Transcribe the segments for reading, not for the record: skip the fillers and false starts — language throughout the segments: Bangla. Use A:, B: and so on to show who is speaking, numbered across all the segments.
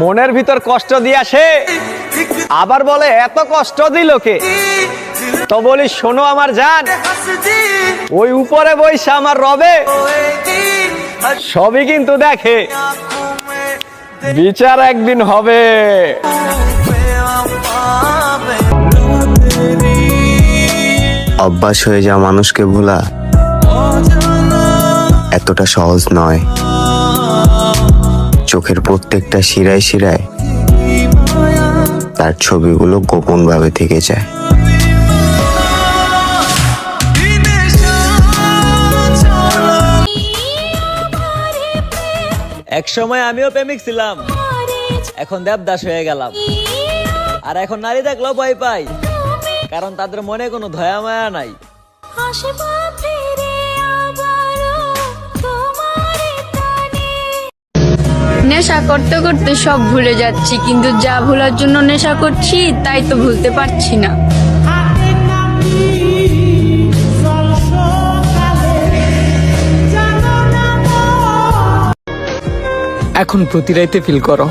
A: মনের ভিতর কষ্ট দিয়ে আসে, আবার বলে এত কষ্ট দিল কে? তো বলি শোনো আমার জান, ওই উপরে বইসা আমার রবে সবই কিন্তু দেখে, বিচার একদিন হবে।
B: অভ্যাস হয়ে যাওয়া মানুষকে ভোলা এতটা সহজ নয়। চোখের প্রত্যেকটা শিরায় শিরায় তার ছবিগুলো গোপন ভাবে থেকে যায়।
A: এক সময় আমিও প্রেমিক ছিলাম, এখন দেবদাস হয়ে গেলাম। আর এখন নারী দেখলেও ভয় পাই, কারণ তাদের মনে কোনো দয়া মায়া নাই।
C: নেশা করতে করতে সব ভুলে যাচ্ছি, কিন্তু যা ভোলার জন্য নেশা করছি তাই তো ভুলতে পারছি না।
D: এখন প্রতি রাইতে ফিল করো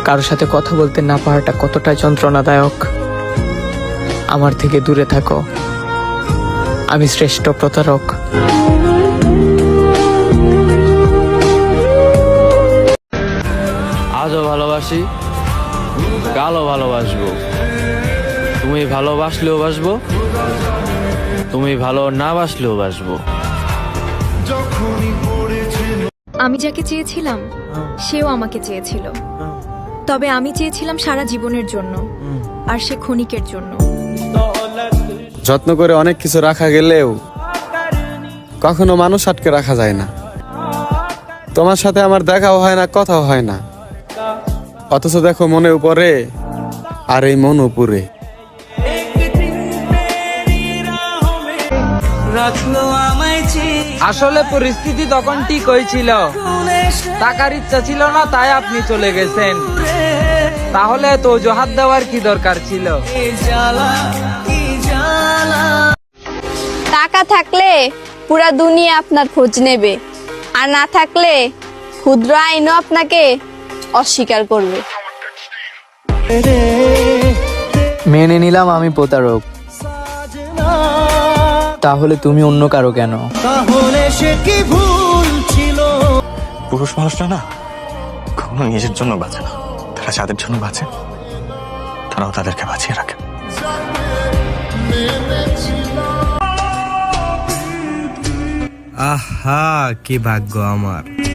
D: কারোর সাথে কথা বলতে না পারাটা কতটা যন্ত্রণাদায়ক। আমার থেকে দূরে থাকো, আমি শ্রেষ্ঠ প্রতারক।
E: আজও ভালোবাসি, কালও ভালোবাসবো। তুমি ভালোবাসলেও বাসবো, তুমি ভালো না বাসলেও বাসবো।
F: আমি যাকে চেয়েছিলাম সেও আমাকে চেয়েছিল, তবে আমি চেয়েছিলাম সারা জীবনের জন্য, আর সে ক্ষণিকের জন্য।
G: যত্ন করে অনেক কিছু রাখা গেলেও কখনো মানুষ আটকে রাখা যায় না। তোমার সাথে আমার দেখাও হয় না, কথাও হয় না, অথচ দেখো মনে উপরে আর এই মন উপরে।
D: আসলে পরিস্থিতি তখন ঠিক হয়েছিল, টাকার ইচ্ছা ছিল না, তাই আপনি চলে গেছেন। তাহলে তো অজুহাত দেওয়ার কি দরকার ছিল?
C: টাকা থাকলে পুরা দুনিয়া আপনার খোঁজ নেবে, আর না থাকলে ক্ষুদ্র আইনও আপনাকে অস্বীকার করবে।
D: মেনে নিলাম আমি প্রতারক, তাহলে তুমি অন্য কারো কেন?
B: পুরুষ মানুষটা না কখনো নিজের জন্য বাঁচে না, তারা যাদের জন্য বাঁচে তারাও তাদেরকে বাঁচিয়ে রাখে।
H: আহা কি ভাগ্য আমার,